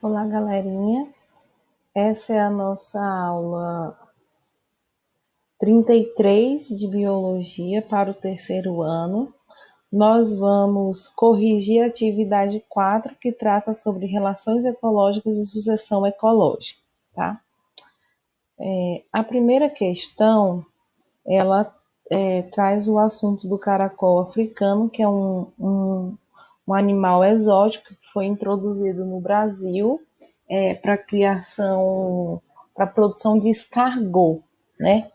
Olá, galerinha. Essa é a nossa aula 33 de Biologia para o terceiro ano. Nós vamos corrigir a atividade 4, que trata sobre relações ecológicas e sucessão ecológica, tá? A primeira questão, ela traz o assunto do caracol africano, que é um animal exótico que foi introduzido no Brasil para criação, para produção de escargot, né?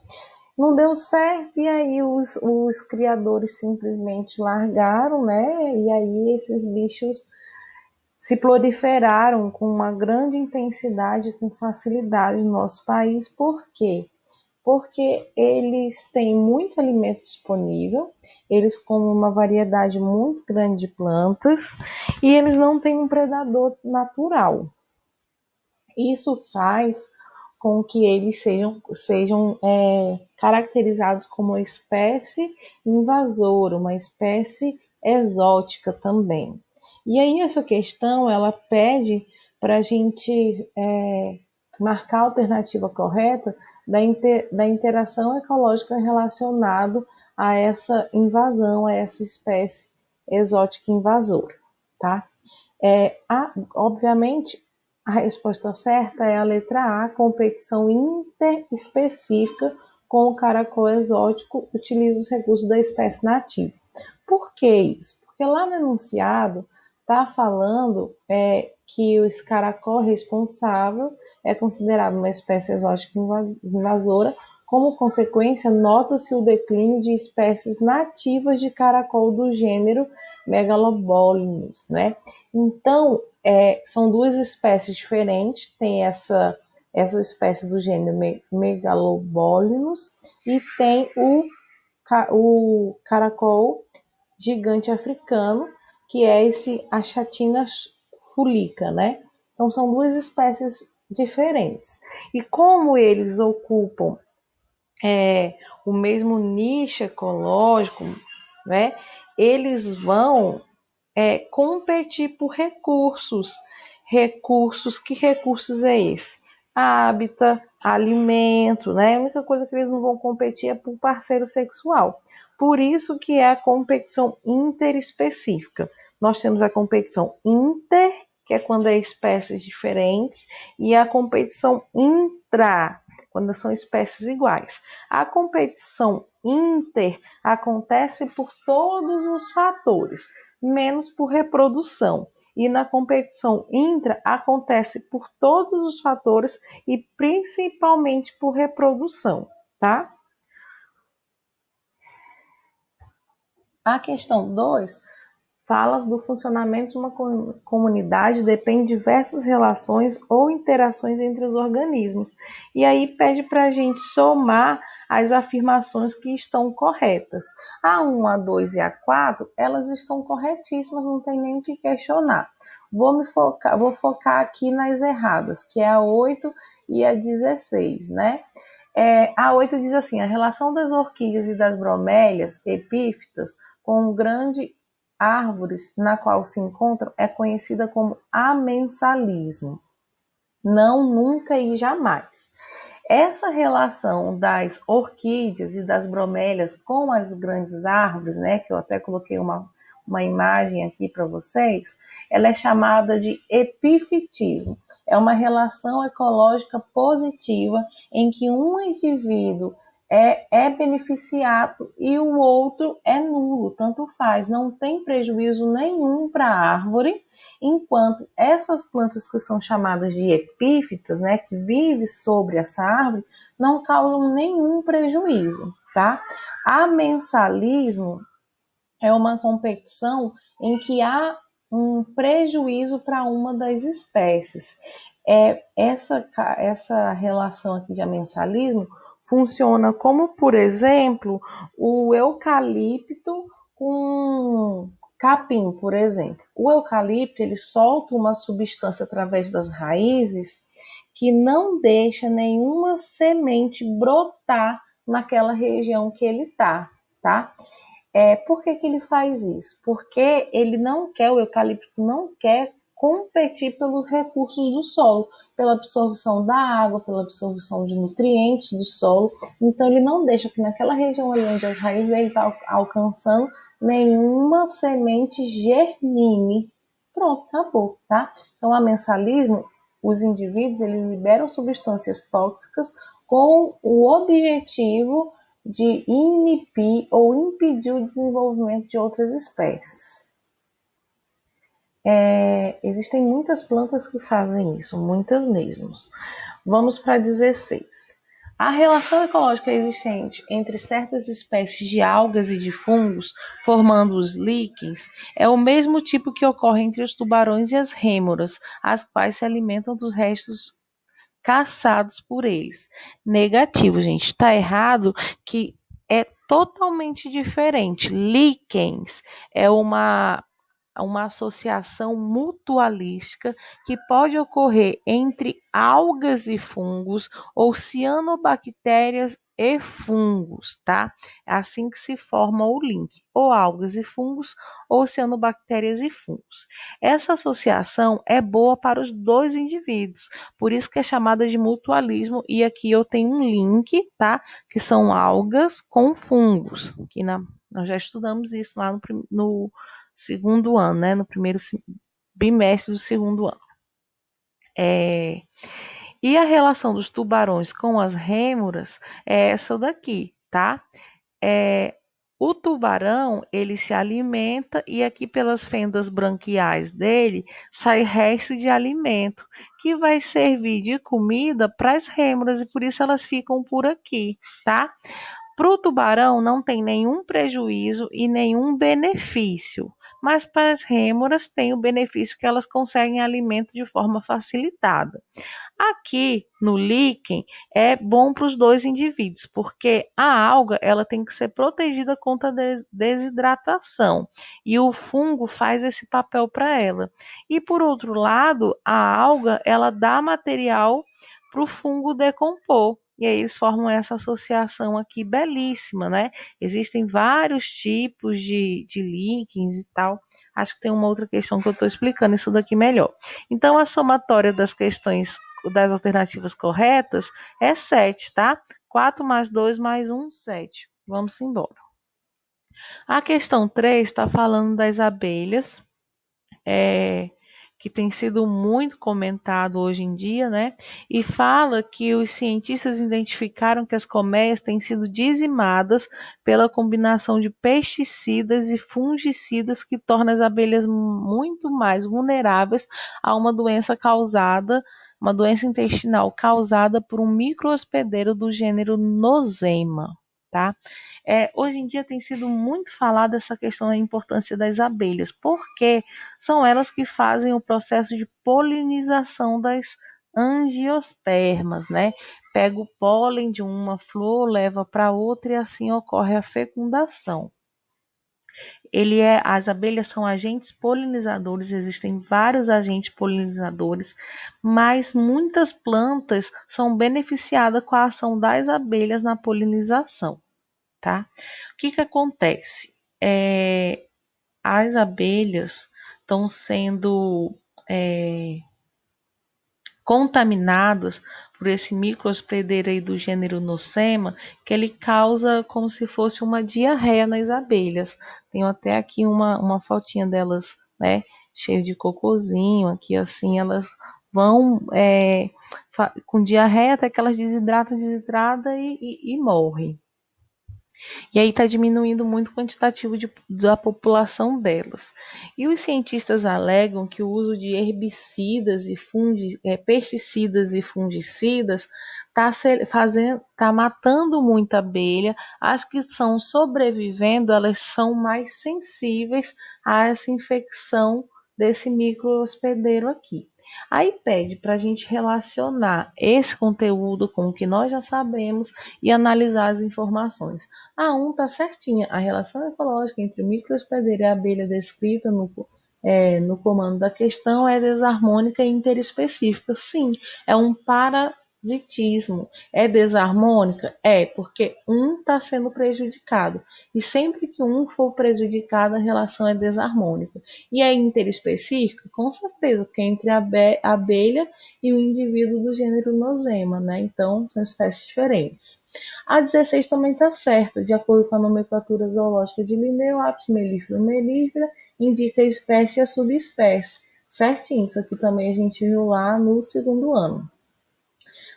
Não deu certo e aí os criadores simplesmente largaram, né? E aí esses bichos se proliferaram com uma grande intensidade, com facilidade no nosso país. Por quê? Porque eles têm muito alimento disponível, eles comem uma variedade muito grande de plantas e eles não têm um predador natural. Isso faz com que eles sejam caracterizados como uma espécie invasora, uma espécie exótica também. E aí essa questão ela pede para a gente marcar a alternativa correta da interação ecológica relacionada a essa invasão, a essa espécie exótica invasora, tá? Obviamente, a resposta certa é a letra A, competição interespecífica com o caracol exótico, utiliza os recursos da espécie nativa. Por que isso? Porque lá no enunciado está falando que o caracol responsável é considerado uma espécie exótica invasora. Como consequência, nota-se o declínio de espécies nativas de caracol do gênero Megalobolinus, né? Então, são duas espécies diferentes, tem essa espécie do gênero Megalobolinus e tem o caracol gigante africano, que é esse Achatina fulica, né? Então, são duas espécies diferentes. E como eles ocupam o mesmo nicho ecológico, né? Eles vão competir por recursos. Recursos, que recursos é esse? Hábitat, alimento, né? A única coisa que eles não vão competir é por parceiro sexual. Por isso que é a competição interespecífica. Nós temos a competição inter, que é quando é espécies diferentes, e a competição intra, quando são espécies iguais. A competição inter acontece por todos os fatores, menos por reprodução. E na competição intra acontece por todos os fatores e principalmente por reprodução, tá? A questão 2 fala do funcionamento de uma comunidade, depende de diversas relações ou interações entre os organismos. E aí pede para a gente somar as afirmações que estão corretas. A 1, a 2 e a 4, elas estão corretíssimas, não tem nem o que questionar. Vou focar aqui nas erradas, que é a 8 e a 16, né? A 8 diz assim: a relação das orquídeas e das bromélias epífitas com grande árvores na qual se encontram é conhecida como amensalismo. Não, nunca e jamais. Essa relação das orquídeas e das bromélias com as grandes árvores, né, que eu até coloquei uma imagem aqui para vocês, ela é chamada de epifitismo. É uma relação ecológica positiva em que um indivíduo é beneficiado e o outro é nulo, tanto faz, não tem prejuízo nenhum para a árvore, enquanto essas plantas que são chamadas de epífitas, né, que vivem sobre essa árvore, não causam nenhum prejuízo, tá? Amensalismo é uma competição em que há um prejuízo para uma das espécies. Essa relação aqui de amensalismo funciona como, por exemplo, o eucalipto com capim, por exemplo. O eucalipto ele solta uma substância através das raízes que não deixa nenhuma semente brotar naquela região que ele está, tá? Por que ele faz isso? Porque ele não quer, o eucalipto não quer competir pelos recursos do solo, pela absorção da água, pela absorção de nutrientes do solo. Então, ele não deixa que naquela região ali onde as raízes dele estão alcançando, nenhuma semente germine. Pronto, acabou, tá? Então, amensalismo, os indivíduos, eles liberam substâncias tóxicas com o objetivo de inibir ou impedir o desenvolvimento de outras espécies. Existem muitas plantas que fazem isso, muitas mesmo. Vamos para 16. A relação ecológica existente entre certas espécies de algas e de fungos, formando os líquens, é o mesmo tipo que ocorre entre os tubarões e as rêmoras, as quais se alimentam dos restos caçados por eles. Negativo, gente. Está errado, que é totalmente diferente. Líquens é uma associação mutualística que pode ocorrer entre algas e fungos ou cianobactérias e fungos, tá? É assim que se forma o link, ou algas e fungos ou cianobactérias e fungos. Essa associação é boa para os dois indivíduos, por isso que é chamada de mutualismo, e aqui eu tenho um link, tá? Que são algas com fungos, que nós já estudamos isso lá no segundo ano, né? No primeiro bimestre do segundo ano. E a relação dos tubarões com as rêmoras é essa daqui, tá? O tubarão, ele se alimenta e aqui pelas fendas branquiais dele sai resto de alimento que vai servir de comida para as rêmoras e por isso elas ficam por aqui, tá? Para o tubarão não tem nenhum prejuízo e nenhum benefício, mas para as rêmoras tem o benefício que elas conseguem alimento de forma facilitada. Aqui no líquen é bom para os dois indivíduos, porque a alga ela tem que ser protegida contra a desidratação e o fungo faz esse papel para ela. E por outro lado, a alga ela dá material para o fungo decompor. E aí eles formam essa associação aqui belíssima, né? Existem vários tipos de líquens e tal. Acho que tem uma outra questão que eu estou explicando isso daqui melhor. Então, a somatória das questões das alternativas corretas é 7, tá? 4 mais 2 mais 1, 7. Vamos embora. A questão 3 está falando das abelhas, que tem sido muito comentado hoje em dia, né? E fala que os cientistas identificaram que as colmeias têm sido dizimadas pela combinação de pesticidas e fungicidas que torna as abelhas muito mais vulneráveis a uma doença intestinal causada por um microhospedeiro do gênero Nosema, tá? Hoje em dia tem sido muito falada essa questão da importância das abelhas, porque são elas que fazem o processo de polinização das angiospermas, né? Pega o pólen de uma flor, leva para outra e assim ocorre a fecundação. As abelhas são agentes polinizadores, existem vários agentes polinizadores, mas muitas plantas são beneficiadas com a ação das abelhas na polinização, tá? O que acontece? As abelhas estão sendo contaminadas por esse microhospedeiro aí do gênero Nosema, que ele causa como se fosse uma diarreia nas abelhas. Tenho até aqui uma fotinha delas, né, cheio de cocôzinho, aqui assim, elas vão com diarreia até que elas desidratam e morrem. E aí está diminuindo muito o quantitativo da população delas. E os cientistas alegam que o uso de herbicidas e pesticidas e fungicidas está matando muita abelha. As que estão sobrevivendo, elas são mais sensíveis a essa infecção desse microhospedeiro aqui. Aí pede para a gente relacionar esse conteúdo com o que nós já sabemos e analisar as informações. A 1 está certinha. A relação ecológica entre o microhospedeiro e a abelha descrita no comando da questão é desarmônica e interespecífica. Sim, é um parasitismo. É desarmônica? É, porque um está sendo prejudicado. E sempre que um for prejudicado, a relação é desarmônica. E é interespecífica? Com certeza, porque é entre a abelha e o indivíduo do gênero Nosema, né? Então, são espécies diferentes. A 16 também está certa, de acordo com a nomenclatura zoológica de Linneu, Apis mellifera mellifera indica a espécie e a subespécie. Certinho, isso aqui também a gente viu lá no segundo ano.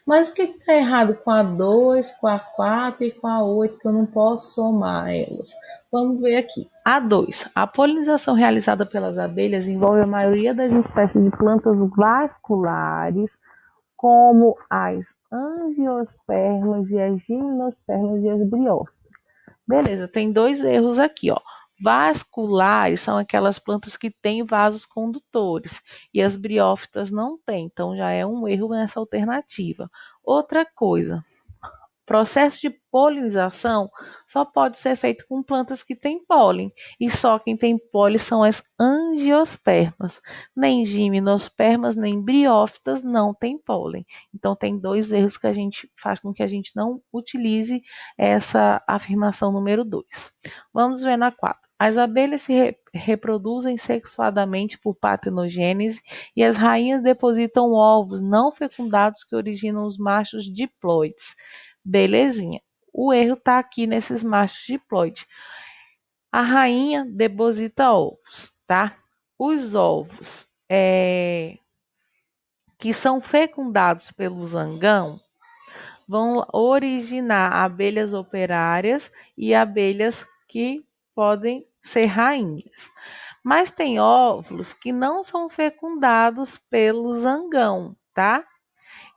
Mas o que está errado com a 2, com a 4 e com a 8, que eu não posso somar elas? Vamos ver aqui. A 2. A polinização realizada pelas abelhas envolve a maioria das espécies de plantas vasculares, como as angiospermas e as gimnospermas e as briófitas. Beleza, tem dois erros aqui, ó. Vasculares são aquelas plantas que têm vasos condutores e as briófitas não têm, então já é um erro nessa alternativa. Outra coisa, processo de polinização só pode ser feito com plantas que têm pólen, e só quem tem pólen são as angiospermas. Nem gimnospermas, nem briófitas não têm pólen. Então tem dois erros que a gente faz com que a gente não utilize essa afirmação número 2. Vamos ver na 4. As abelhas se reproduzem sexuadamente por partenogênese e as rainhas depositam ovos não fecundados que originam os machos diploides. Belezinha. O erro está aqui nesses machos diploide. A rainha deposita ovos, tá? Os ovos que são fecundados pelo zangão vão originar abelhas operárias e abelhas que podem ser rainhas. Mas tem óvulos que não são fecundados pelo zangão, tá?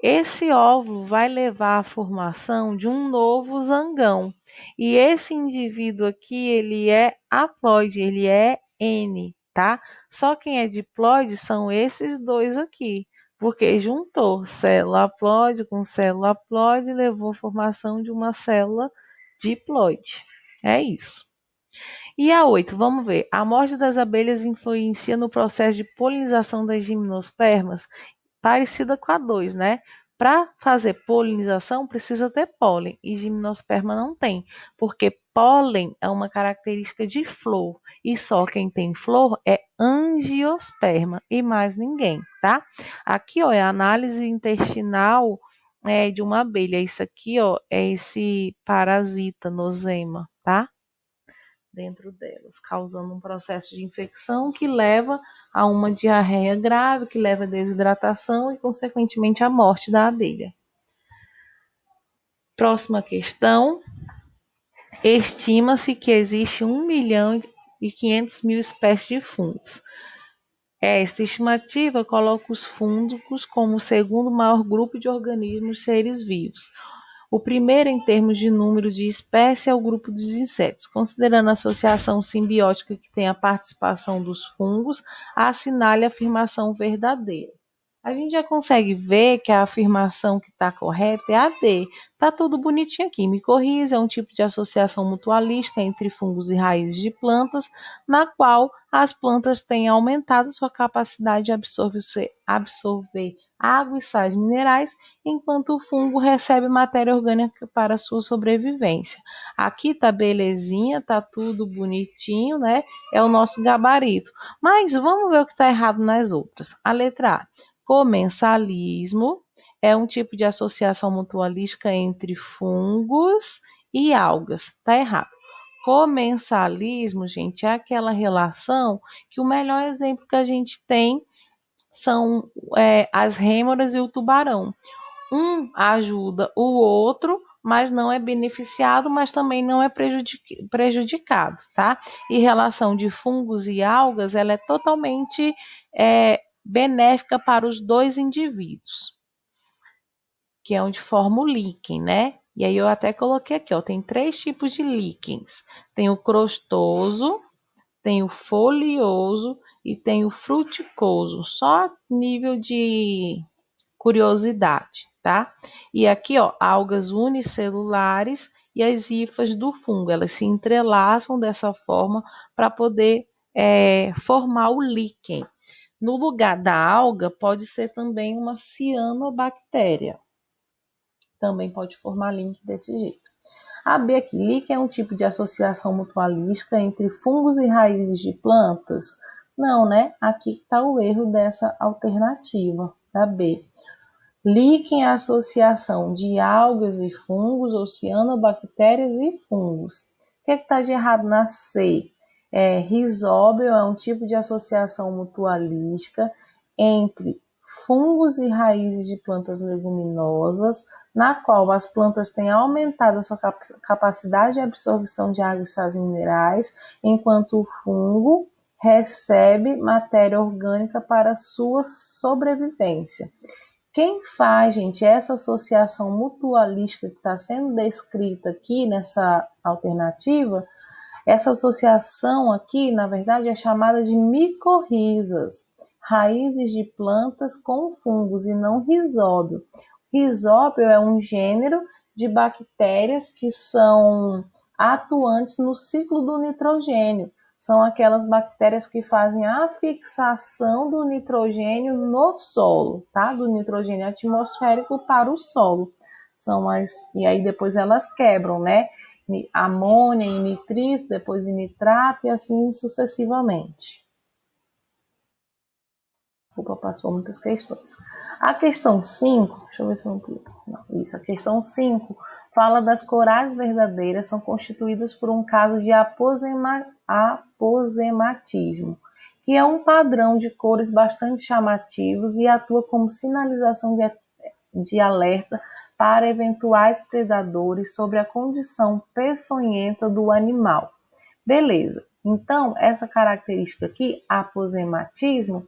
Esse óvulo vai levar à formação de um novo zangão. E esse indivíduo aqui, ele é haploide, ele é N, tá? Só quem é diploide são esses dois aqui, porque juntou célula haploide com célula haploide e levou à formação de uma célula diploide. É isso. E a 8, vamos ver. A morte das abelhas influencia no processo de polinização das gimnospermas? Parecida com a 2, né? Para fazer polinização precisa ter pólen e gimnosperma não tem, porque pólen é uma característica de flor e só quem tem flor é angiosperma e mais ninguém, tá? Aqui, ó, é a análise intestinal de uma abelha. Isso aqui, ó, é esse parasita nosema, tá? Dentro delas, causando um processo de infecção que leva a uma diarreia grave, que leva a desidratação e, consequentemente, a morte da abelha. Próxima questão. Estima-se que existe 1.500.000 espécies de fungos. Esta estimativa coloca os fungos como o segundo maior grupo de organismos seres vivos. O primeiro, em termos de número de espécies, é o grupo dos insetos. Considerando a associação simbiótica que tem a participação dos fungos, assinale a afirmação verdadeira. A gente já consegue ver que a afirmação que está correta é a D. Está tudo bonitinho aqui. Micorriza é um tipo de associação mutualística entre fungos e raízes de plantas, na qual as plantas têm aumentado sua capacidade de absorver água e sais minerais, enquanto o fungo recebe matéria orgânica para sua sobrevivência. Aqui tá belezinha, tá tudo bonitinho, né? É o nosso gabarito. Mas vamos ver o que está errado nas outras. A letra A. Comensalismo é um tipo de associação mutualística entre fungos e algas. Tá errado. Comensalismo, gente, é aquela relação que o melhor exemplo que a gente tem são as rêmoras e o tubarão. Um ajuda o outro, mas não é beneficiado, mas também não é prejudicado, tá? E relação de fungos e algas, ela é totalmente benéfica para os dois indivíduos, que é onde forma o líquen, né? E aí eu até coloquei aqui, ó, tem 3 tipos de líquens. Tem o crostoso, tem o folioso e tem o fruticoso, só nível de curiosidade, tá? E aqui, ó, algas unicelulares e as hifas do fungo, elas se entrelaçam dessa forma para poder formar o líquen. No lugar da alga, pode ser também uma cianobactéria. Também pode formar link desse jeito. A B aqui, líquen é um tipo de associação mutualística entre fungos e raízes de plantas? Não, né? Aqui está o erro dessa alternativa, da B. Líquen é a associação de algas e fungos, ou cianobactérias e fungos. O que está de errado na C? Rizóbio é um tipo de associação mutualística entre fungos e raízes de plantas leguminosas, na qual as plantas têm aumentado a sua capacidade de absorção de água e sais minerais, enquanto o fungo recebe matéria orgânica para sua sobrevivência. Quem faz, gente, essa associação mutualística que está sendo descrita aqui nessa alternativa, essa associação aqui, na verdade, é chamada de micorrizas, raízes de plantas com fungos e não rizóbio. Rizóbio é um gênero de bactérias que são atuantes no ciclo do nitrogênio. São aquelas bactérias que fazem a fixação do nitrogênio no solo, tá? Do nitrogênio atmosférico para o solo. E aí depois elas quebram, né? Amônia em nitrito, depois em nitrato e assim sucessivamente. Opa, passou muitas questões. A questão 5, deixa eu ver se eu não isso, a questão 5 fala das corais verdadeiras são constituídas por um caso de aposematismo, que é um padrão de cores bastante chamativos e atua como sinalização de alerta para eventuais predadores sobre a condição peçonhenta do animal. Beleza, então essa característica aqui, aposematismo,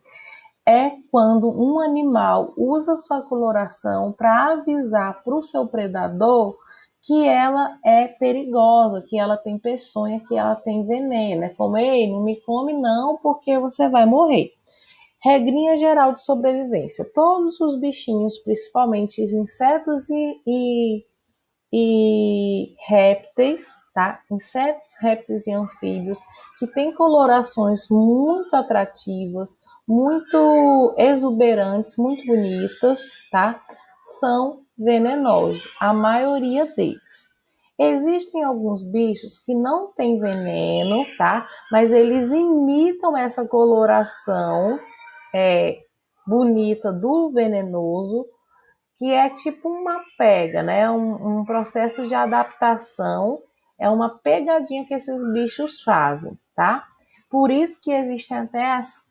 é quando um animal usa sua coloração para avisar para o seu predador que ela é perigosa, que ela tem peçonha, que ela tem veneno. É como, ei, não me come não, porque você vai morrer. Regrinha geral de sobrevivência. Todos os bichinhos, principalmente os insetos e répteis, tá? Insetos, répteis e anfíbios que têm colorações muito atrativas, muito exuberantes, muito bonitas, tá? São venenosos, a maioria deles. Existem alguns bichos que não têm veneno, tá? Mas eles imitam essa coloração bonita do venenoso, que é tipo uma pega, né? Um processo de adaptação, é uma pegadinha que esses bichos fazem, tá? Por isso que existem até as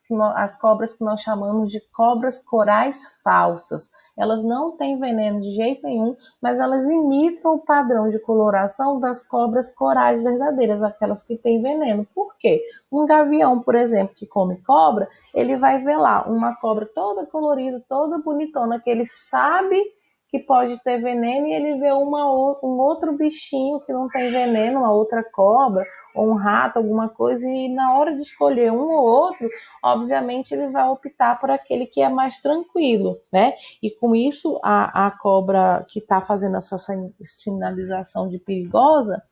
cobras que nós chamamos de cobras corais falsas. Elas não têm veneno de jeito nenhum, mas elas imitam o padrão de coloração das cobras corais verdadeiras, aquelas que têm veneno. Por quê? Um gavião, por exemplo, que come cobra, ele vai ver lá uma cobra toda colorida, toda bonitona, que ele sabe que pode ter veneno, e ele vê um outro bichinho que não tem veneno, uma outra cobra, ou um rato, alguma coisa, e na hora de escolher um ou outro, obviamente ele vai optar por aquele que é mais tranquilo, né? E com isso, a cobra que está fazendo essa sinalização de perigosa,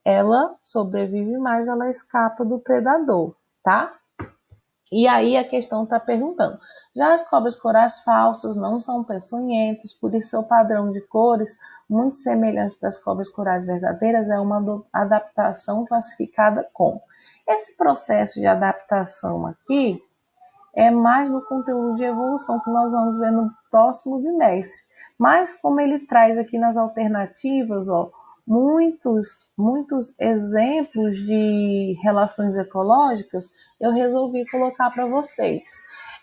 ela sobrevive mais, ela escapa do predador, tá? E aí a questão está perguntando, já as cobras corais falsas não são peçonhentas, por isso seu padrão de cores, muito semelhante das cobras corais verdadeiras, é uma adaptação classificada como. Esse processo de adaptação aqui é mais do conteúdo de evolução que nós vamos ver no próximo bimestre. Mas como ele traz aqui nas alternativas, ó, muitos exemplos de relações ecológicas, eu resolvi colocar para vocês.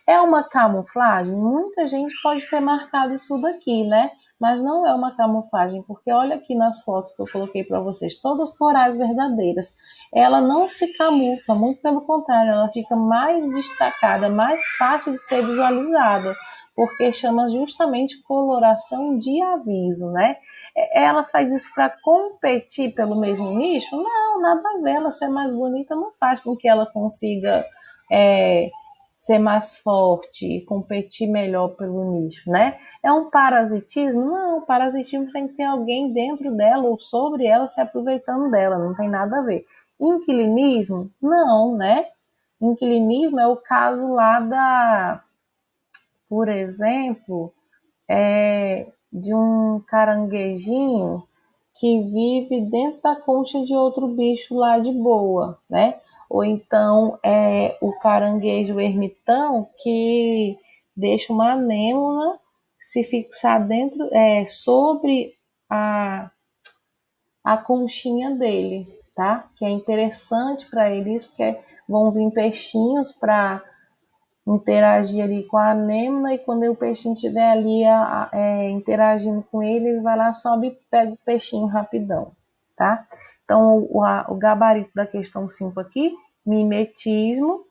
É uma camuflagem? Muita gente pode ter marcado isso daqui, né? Mas não é uma camuflagem, porque olha aqui nas fotos que eu coloquei para vocês, todas corais verdadeiras. Ela não se camufla, muito pelo contrário, ela fica mais destacada, mais fácil de ser visualizada, porque chama justamente coloração de aviso, né? Ela faz isso para competir pelo mesmo nicho? Não, nada a ver. Ela ser mais bonita não faz com que ela consiga ser mais forte e competir melhor pelo nicho, né? É um parasitismo? Não, o parasitismo tem que ter alguém dentro dela ou sobre ela se aproveitando dela, não tem nada a ver. Inquilinismo? Não, né? Inquilinismo é o caso lá por exemplo, de um caranguejinho que vive dentro da concha de outro bicho lá de boa, né? Ou então o caranguejo ermitão que deixa uma anêmona se fixar dentro, sobre a, a conchinha dele, tá? Que é interessante para eles, porque vão vir peixinhos para interagir ali com a anêmona e quando o peixinho estiver ali interagindo com ele, ele vai lá, sobe e pega o peixinho rapidão, tá? Então, o gabarito da questão 5 aqui, mimetismo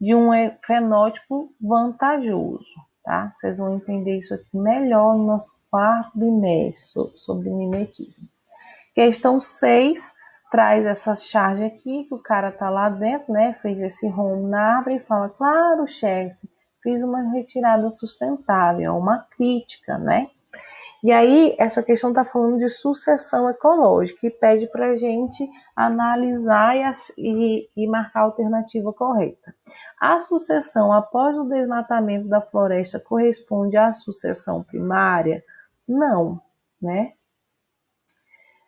de um fenótipo vantajoso, tá? Vocês vão entender isso aqui melhor no nosso quarto bimestre sobre mimetismo. Questão 6 traz essa charge aqui, que o cara tá lá dentro, né? Fez esse rombo na árvore e fala, claro, chefe, fiz uma retirada sustentável, uma crítica, né? E aí, essa questão está falando de sucessão ecológica e pede para a gente analisar e marcar a alternativa correta. A sucessão após o desmatamento da floresta corresponde à sucessão primária? Não, né?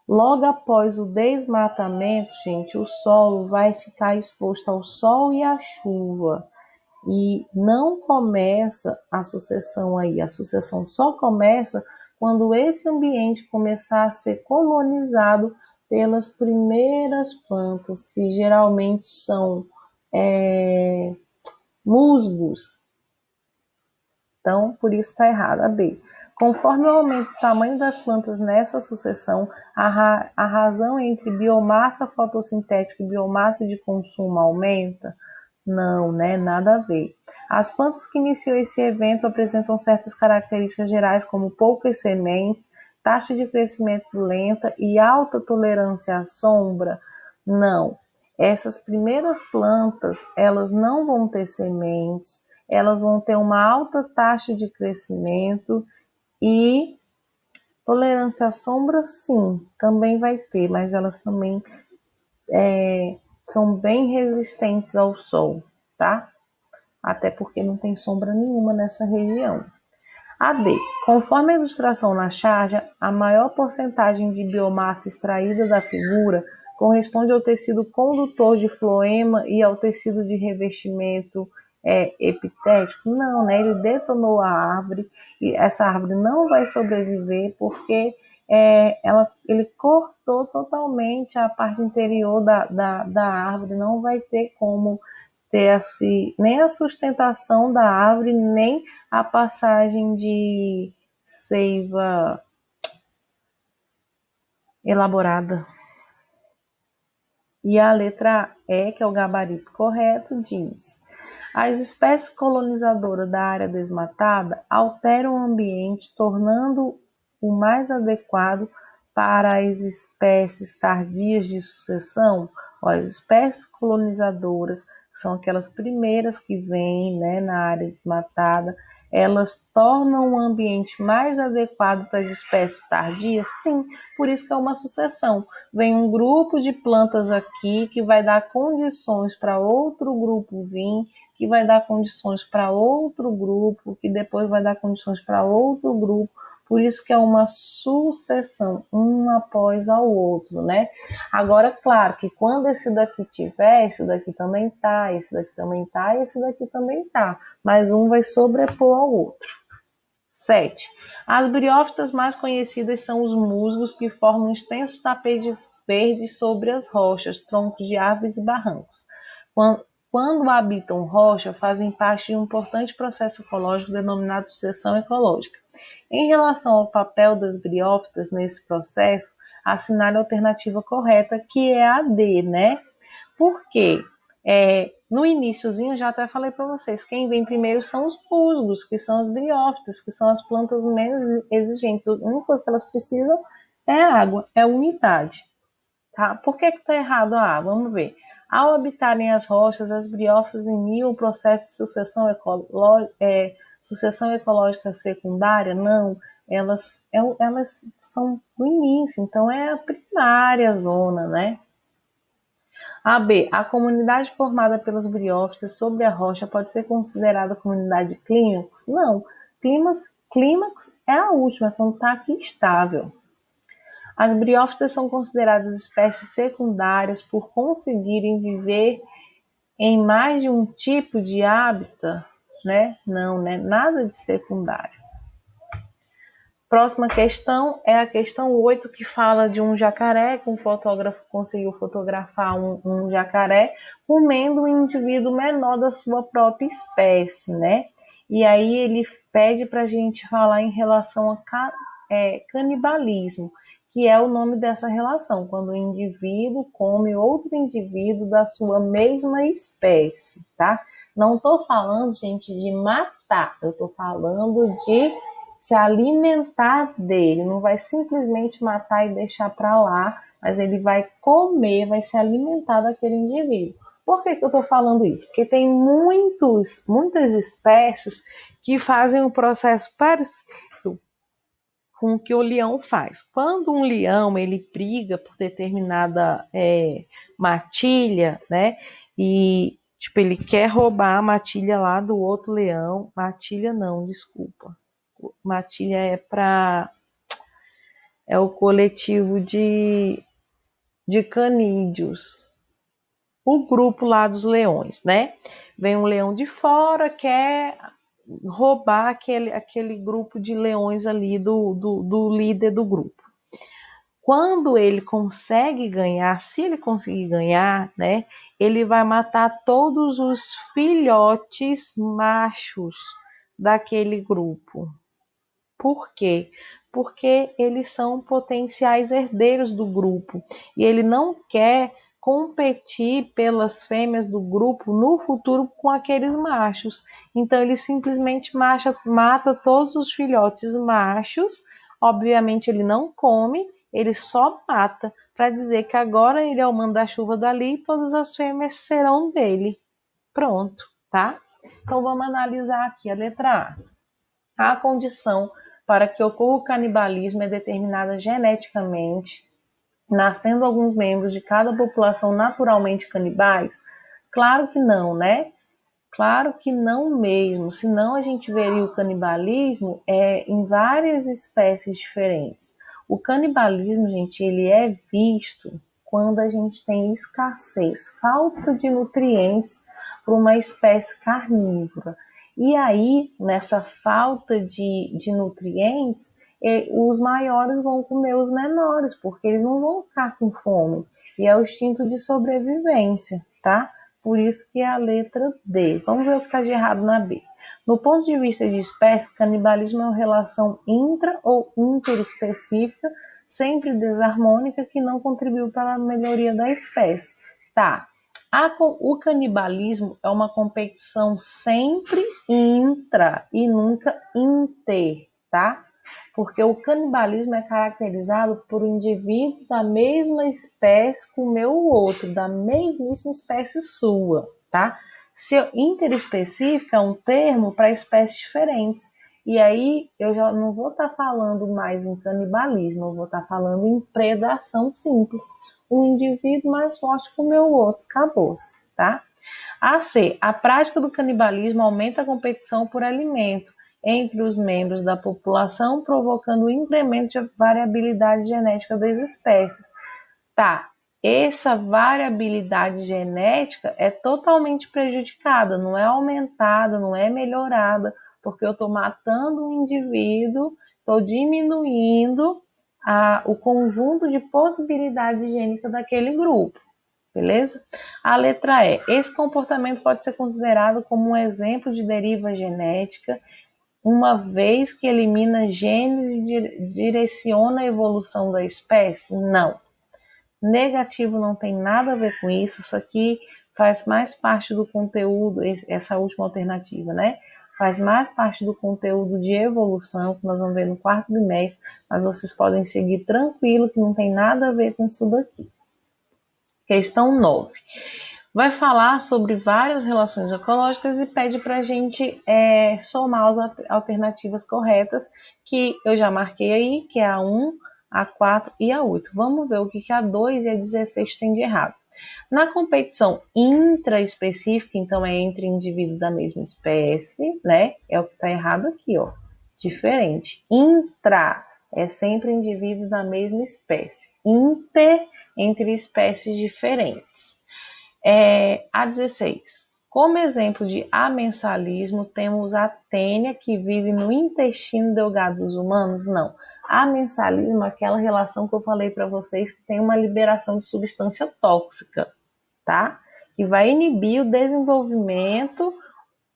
Logo após o desmatamento, gente, o solo vai ficar exposto ao sol e à chuva. E não começa a sucessão aí. A sucessão só começa quando esse ambiente começar a ser colonizado pelas primeiras plantas, que geralmente são musgos. Então, por isso está errado. A B. Conforme o aumento do tamanho das plantas nessa sucessão, a razão entre biomassa fotossintética e biomassa de consumo aumenta? Não, né? Nada a ver. As plantas que iniciam esse evento apresentam certas características gerais, como poucas sementes, taxa de crescimento lenta e alta tolerância à sombra? Não. Essas primeiras plantas, elas não vão ter sementes, elas vão ter uma alta taxa de crescimento e tolerância à sombra, sim, também vai ter, mas elas também são bem resistentes ao sol, tá? Até porque não tem sombra nenhuma nessa região. A D. Conforme a ilustração na charge, a maior porcentagem de biomassa extraída da figura corresponde ao tecido condutor de floema e ao tecido de revestimento epitético. Não, né? Ele detonou a árvore e essa árvore não vai sobreviver porque ele cortou totalmente a parte interior da árvore, não vai ter como ter nem a sustentação da árvore, nem a passagem de seiva elaborada. E a letra E, que é o gabarito correto, diz: as espécies colonizadoras da área desmatada alteram o ambiente, tornando-o mais adequado para as espécies tardias de sucessão. As espécies colonizadoras, que são aquelas primeiras que vêm, né, na área desmatada, elas tornam o ambiente mais adequado para as espécies tardias? Sim, por isso que é uma sucessão. Vem um grupo de plantas aqui que vai dar condições para outro grupo vir, que vai dar condições para outro grupo, que depois vai dar condições para outro grupo. Por isso que é uma sucessão, um após ao outro, né? Agora, claro que quando esse daqui tiver, esse daqui também tá, esse daqui também tá, e esse daqui também tá. Mas um vai sobrepor ao outro. 7. As briófitas mais conhecidas são os musgos, que formam um extenso tapete verde sobre as rochas, troncos de árvores e barrancos. Quando habitam rocha, fazem parte de um importante processo ecológico denominado sucessão ecológica. Em relação ao papel das briófitas nesse processo, assinale a alternativa correta, que é a D, né? Por quê? No iniciozinho, já até falei para vocês, quem vem primeiro são os musgos, que são as briófitas, que são as plantas menos exigentes. A única coisa que elas precisam é água, é umidade. Tá? Por que está errado a água? Vamos ver. Ao habitarem as rochas, as briófitas iniciam o processo de sucessão ecológica secundária? Não, elas são do início, então é a primária zona, né? A B. A comunidade formada pelas briófitas sobre a rocha pode ser considerada comunidade clímax? Não. Clímax é a última, quando está aqui estável. As briófitas são consideradas espécies secundárias por conseguirem viver em mais de um tipo de hábitat, né? Não, né? Nada de secundário. Próxima questão é a questão 8, que fala de um jacaré, que um fotógrafo conseguiu fotografar um jacaré comendo um indivíduo menor da sua própria espécie, né? E aí ele pede para a gente falar em relação a canibalismo, que é o nome dessa relação, quando um indivíduo come outro indivíduo da sua mesma espécie, tá? Não estou falando, gente, de matar, eu estou falando de se alimentar dele, não vai simplesmente matar e deixar para lá, mas ele vai comer, vai se alimentar daquele indivíduo. Por que eu estou falando isso? Porque tem muitas espécies que fazem um processo parecido com o que o leão faz. Quando um leão ele briga por determinada matilha, né? E tipo, ele quer roubar a matilha lá do outro leão. Matilha não, desculpa. Matilha é o coletivo de canídeos. O grupo lá dos leões, né? Vem um leão de fora, quer roubar aquele grupo de leões ali do líder do grupo. Quando ele consegue ganhar, se ele conseguir ganhar, né? Ele vai matar todos os filhotes machos daquele grupo. Por quê? Porque eles são potenciais herdeiros do grupo e ele não quer competir pelas fêmeas do grupo no futuro com aqueles machos. Então ele simplesmente mata todos os filhotes machos. Obviamente ele não come, ele só mata para dizer que agora ele é o manda-chuva dali e todas as fêmeas serão dele. Pronto, tá? Então vamos analisar aqui a letra A. A condição para que ocorra o canibalismo é determinada geneticamente, nascendo alguns membros de cada população naturalmente canibais? Claro que não, né? Claro que não mesmo, senão a gente veria o canibalismo em várias espécies diferentes. O canibalismo, gente, ele é visto quando a gente tem escassez, falta de nutrientes para uma espécie carnívora. E aí, nessa falta de nutrientes, os maiores vão comer os menores, porque eles não vão ficar com fome. E é o instinto de sobrevivência, tá? Por isso que é a letra D. Vamos ver o que está de errado na B. No ponto de vista de espécie, canibalismo é uma relação intra- ou interespecífica, sempre desarmônica, que não contribuiu para a melhoria da espécie. Tá. O canibalismo é uma competição sempre intra e nunca inter, tá? Porque o canibalismo é caracterizado por indivíduos da mesma espécie comer o outro, da mesmíssima espécie sua, tá? Se interespecífica é um termo para espécies diferentes. E aí eu já não vou estar falando mais em canibalismo, eu vou estar falando em predação simples. Um indivíduo mais forte comeu o outro, acabou-se, tá? A C. A prática do canibalismo aumenta a competição por alimento entre os membros da população, provocando o incremento de variabilidade genética das espécies. Tá, essa variabilidade genética é totalmente prejudicada, não é aumentada, não é melhorada, porque eu estou matando um indivíduo, estou diminuindo o conjunto de possibilidades gênicas daquele grupo. Beleza? A letra E. Esse comportamento pode ser considerado como um exemplo de deriva genética, uma vez que elimina genes e direciona a evolução da espécie? Não. Negativo não tem nada a ver com isso. Isso aqui faz mais parte do conteúdo, essa última alternativa, né? Faz mais parte do conteúdo de evolução, que nós vamos ver no quarto bimestre, mas vocês podem seguir tranquilo, que não tem nada a ver com isso daqui. Questão 9. Vai falar sobre várias relações ecológicas e pede para a gente somar as alternativas corretas, que eu já marquei aí, que é a 1, a 4 e a 8. Vamos ver o que a 2 e a 16 tem de errado. Na competição intraespecífica, então é entre indivíduos da mesma espécie, né? É o que está errado aqui, ó. diferente. Intra é sempre indivíduos da mesma espécie. Inter, entre espécies diferentes. A 16. Como exemplo de amensalismo, temos a tênia, que vive no intestino delgado dos humanos? Não. Amensalismo é aquela relação que eu falei para vocês que tem uma liberação de substância tóxica, tá? Que vai inibir o desenvolvimento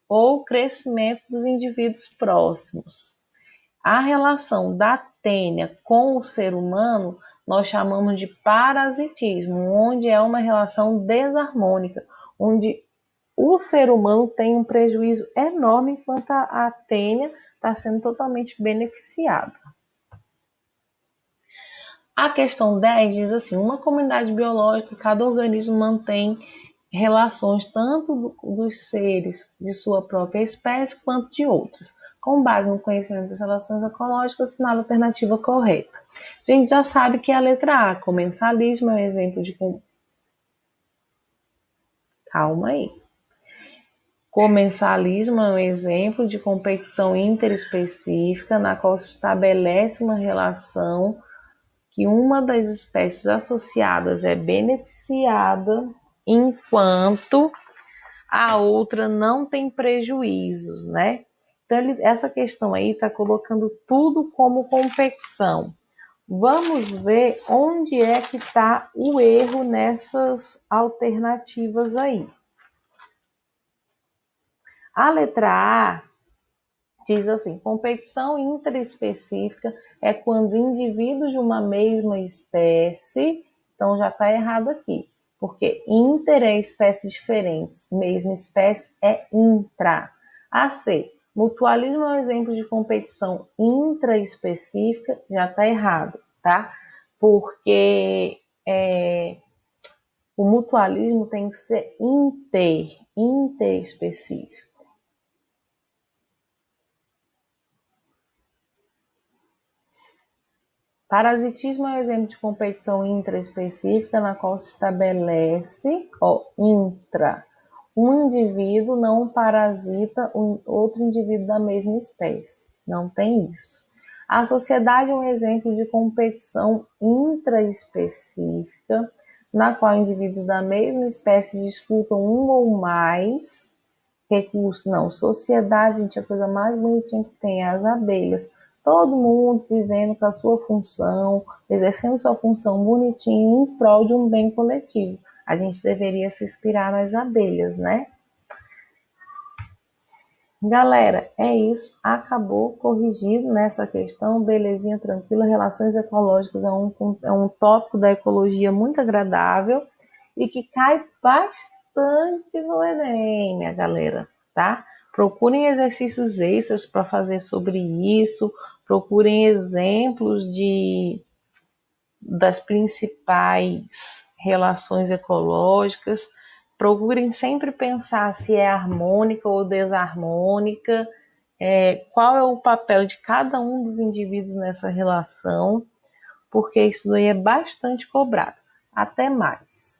ou crescimento dos indivíduos próximos. A relação da tênia com o ser humano nós chamamos de parasitismo, onde é uma relação desarmônica, onde o ser humano tem um prejuízo enorme enquanto a tênia está sendo totalmente beneficiada. A questão 10 diz assim: uma comunidade biológica, cada organismo mantém relações tanto dos seres de sua própria espécie quanto de outros. Com base no conhecimento das relações ecológicas, assinala a alternativa correta. A gente já sabe que a letra A, comensalismo, é um exemplo de... Calma aí. Comensalismo é um exemplo de competição interespecífica na qual se estabelece uma relação que uma das espécies associadas é beneficiada enquanto a outra não tem prejuízos, né? Então, essa questão aí está colocando tudo como competição. Vamos ver onde é que está o erro nessas alternativas aí. A letra A diz assim: competição interespecífica é quando indivíduos de uma mesma espécie, então já está errado aqui, porque inter é espécies diferentes, mesma espécie é intra. A C, mutualismo é um exemplo de competição intraespecífica, já está errado, tá? Porque o mutualismo tem que ser interespecífico. Parasitismo é um exemplo de competição intraespecífica na qual se estabelece, um indivíduo não parasita outro indivíduo da mesma espécie. Não tem isso. A sociedade é um exemplo de competição intraespecífica na qual indivíduos da mesma espécie disputam um ou mais recursos. Não, sociedade, gente, a coisa mais bonitinha que tem é as abelhas. Todo mundo vivendo com a sua função, exercendo sua função bonitinho em prol de um bem coletivo. A gente deveria se inspirar nas abelhas, né? Galera, é isso. Acabou corrigido nessa questão. Belezinha, tranquila. Relações ecológicas é um tópico da ecologia muito agradável e que cai bastante no Enem, minha galera, tá? Procurem exercícios extras para fazer sobre isso. Procurem exemplos das principais relações ecológicas. Procurem sempre pensar se é harmônica ou desarmônica, qual é o papel de cada um dos indivíduos nessa relação, porque isso daí é bastante cobrado. Até mais!